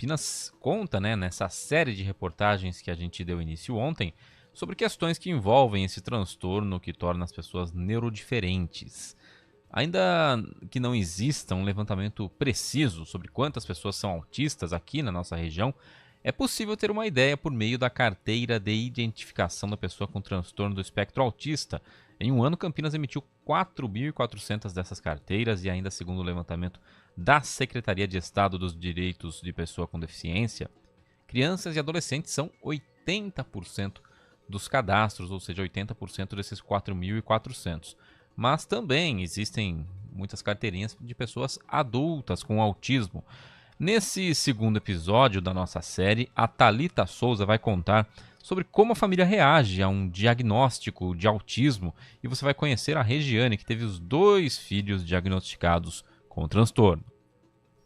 Campinas conta, né, nessa série de reportagens que a gente deu início ontem, sobre questões que envolvem esse transtorno que torna as pessoas neurodiferentes. Ainda que não exista um levantamento preciso sobre quantas pessoas são autistas aqui na nossa região, é possível ter uma ideia por meio da carteira de identificação da pessoa com transtorno do espectro autista. Em um ano, Campinas emitiu 4.400 dessas carteiras e ainda segundo o levantamento da Secretaria de Estado dos Direitos de Pessoa com Deficiência, crianças e adolescentes são 80% dos cadastros, ou seja, 80% desses 4.400. Mas também existem muitas carteirinhas de pessoas adultas com autismo. Nesse segundo episódio da nossa série, a Thalita Souza vai contar sobre como a família reage a um diagnóstico de autismo e você vai conhecer a Regiane, que teve os 2 filhos diagnosticados com o transtorno.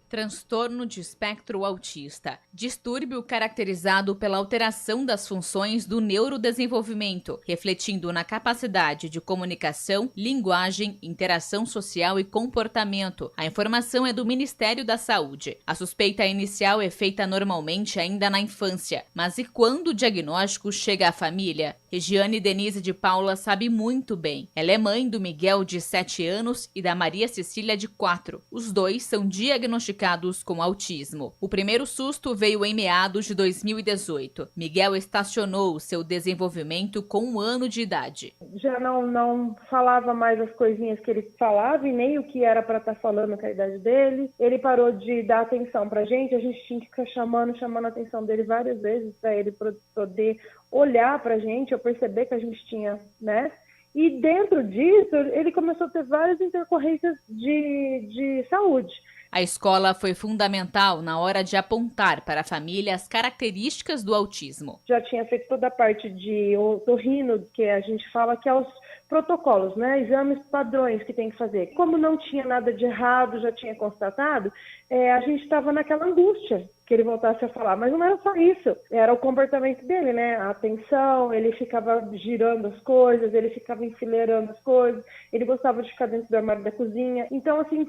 Transtorno de espectro autista. Distúrbio caracterizado pela alteração das funções do neurodesenvolvimento, refletindo na capacidade de comunicação, linguagem, interação social e comportamento. A informação é do Ministério da Saúde. A suspeita inicial é feita normalmente ainda na infância. Mas e quando o diagnóstico chega à família? Regiane Denise de Paula sabe muito bem. Ela é mãe do Miguel, de 7 anos, e da Maria Cecília, de 4. Os dois são diagnosticados com autismo. O primeiro susto veio em meados de 2018. Miguel estacionou seu desenvolvimento com 1 ano de idade. Já não falava mais as coisinhas que ele falava e nem o que era para estar falando com a idade dele. Ele parou de dar atenção pra gente, a gente tinha que ficar chamando a atenção dele várias vezes para ele poder olhar pra gente, eu perceber que a gente tinha, né? E dentro disso, ele começou a ter várias intercorrências de saúde. A escola foi fundamental na hora de apontar para a família as características do autismo. Já tinha feito toda a parte de otorrino, que a gente fala que é os protocolos, né? Exames padrões que tem que fazer. Como não tinha nada de errado, já tinha constatado, a gente estava naquela angústia que ele voltasse a falar, mas não era só isso, era o comportamento dele, né? A atenção, ele ficava girando as coisas, ele ficava enfileirando as coisas, ele gostava de ficar dentro do armário da cozinha. Então, assim,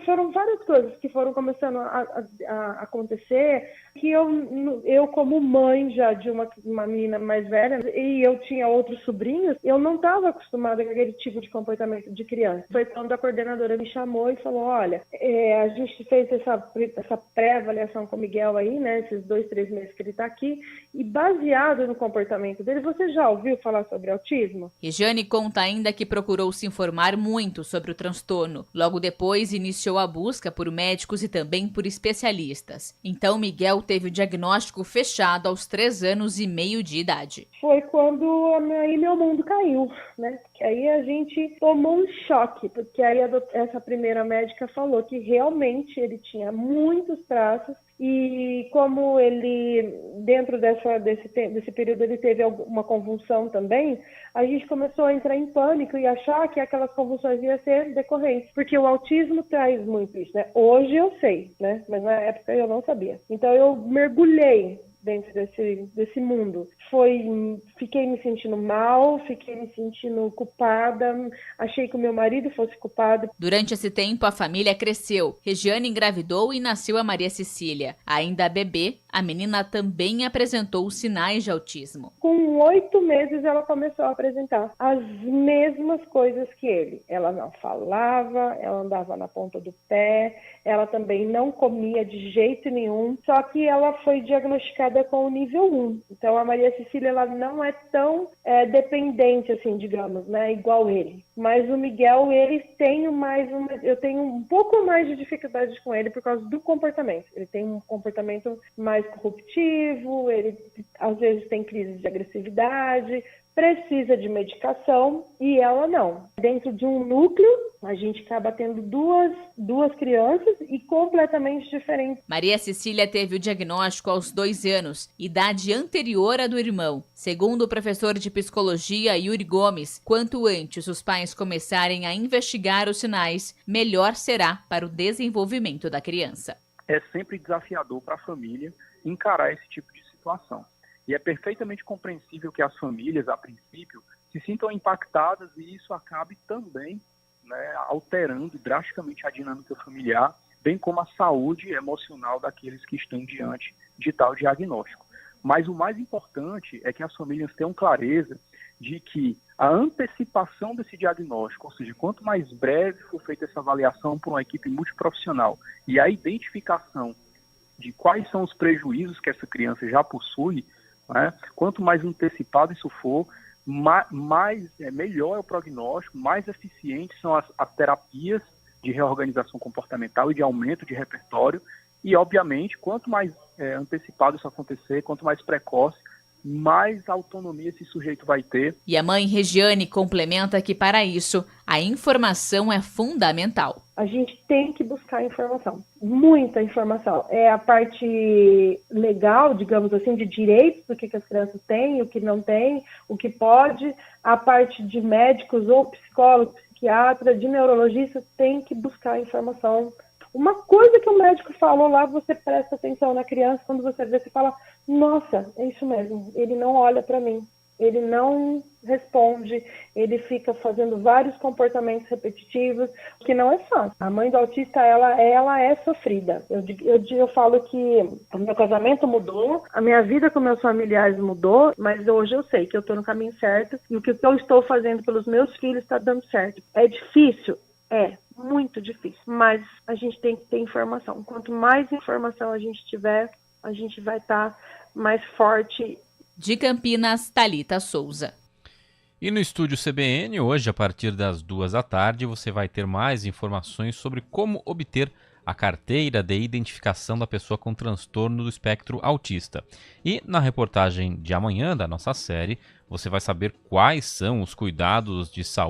foram várias coisas que foram começando a acontecer, que eu como mãe já de uma menina mais velha, e eu tinha outros sobrinhos, eu não estava acostumada com aquele tipo de comportamento de criança. Foi quando a coordenadora me chamou e falou, olha, a gente fez essa pré-avaliação com o Miguel aí, né, esses 2, 3 meses que ele está aqui, e baseado no comportamento dele, você já ouviu falar sobre autismo? Regiane conta ainda que procurou se informar muito sobre o transtorno. Logo depois, iniciou a busca por médicos e também por especialistas. Então, Miguel teve o diagnóstico fechado aos 3 anos e meio de idade. Foi quando aí meu mundo caiu, né? Que aí a gente tomou um choque, porque aí essa primeira médica falou que realmente ele tinha muitos traços. E como ele, dentro desse período, ele teve alguma convulsão também, a gente começou a entrar em pânico e achar que aquelas convulsões iam ser decorrentes. Porque o autismo traz muito isso, né? Hoje eu sei, né? Mas na época eu não sabia. Então eu mergulhei dentro desse mundo. Fiquei me sentindo mal, fiquei me sentindo culpada, achei que o meu marido fosse culpado. Durante esse tempo, a família cresceu. Regiane engravidou e nasceu a Maria Cecília. Ainda bebê, a menina também apresentou sinais de autismo. Com 8 meses, ela começou a apresentar as mesmas coisas que ele. Ela não falava, ela andava na ponta do pé, ela também não comia de jeito nenhum, só que ela foi diagnosticada com o nível 1. Então, a Maria Cecília, ela não é tão dependente, assim, digamos, né, igual ele. Mas o Miguel, ele tem eu tenho um pouco mais de dificuldade com ele por causa do comportamento. Ele tem um comportamento mais corruptivo, ele às vezes tem crises de agressividade, precisa de medicação e ela não. Dentro de um núcleo, a gente acaba tendo duas crianças e completamente diferentes. Maria Cecília teve o diagnóstico aos 2 anos, idade anterior à do irmão. Segundo o professor de psicologia Yuri Gomes, quanto antes os pais começarem a investigar os sinais, melhor será para o desenvolvimento da criança. É sempre desafiador para a família encarar esse tipo de situação. E é perfeitamente compreensível que as famílias, a princípio, se sintam impactadas e isso acabe também, né, alterando drasticamente a dinâmica familiar bem como a saúde emocional daqueles que estão diante de tal diagnóstico. Mas o mais importante é que as famílias tenham clareza de que a antecipação desse diagnóstico, ou seja, quanto mais breve for feita essa avaliação por uma equipe multiprofissional e a identificação de quais são os prejuízos que essa criança já possui, né, quanto mais antecipado isso for, melhor é o prognóstico, mais eficientes são as terapias de reorganização comportamental e de aumento de repertório. E, obviamente, quanto mais antecipado isso acontecer, quanto mais precoce, mais autonomia esse sujeito vai ter. E a mãe Regiane complementa que, para isso, a informação é fundamental. A gente tem que buscar informação, muita informação. É a parte legal, digamos assim, de direitos do que as crianças têm, o que não têm, o que pode. A parte de médicos ou psicólogos, psiquiatra, de neurologistas, tem que buscar informação. Uma coisa que o médico falou lá, você presta atenção na criança, quando você vê, você fala, nossa, é isso mesmo, ele não olha para mim, ele não responde, ele fica fazendo vários comportamentos repetitivos, que não é fácil. A mãe do autista, ela é sofrida. Eu falo que o meu casamento mudou, a minha vida com meus familiares mudou, mas hoje eu sei que eu estou no caminho certo e o que eu estou fazendo pelos meus filhos está dando certo. É difícil? É muito difícil, mas a gente tem que ter informação. Quanto mais informação a gente tiver, a gente vai estar mais forte. De Campinas, Thalita Souza. E no Estúdio CBN, hoje, a partir das 14h, você vai ter mais informações sobre como obter a carteira de identificação da pessoa com transtorno do espectro autista. E na reportagem de amanhã da nossa série, você vai saber quais são os cuidados de saúde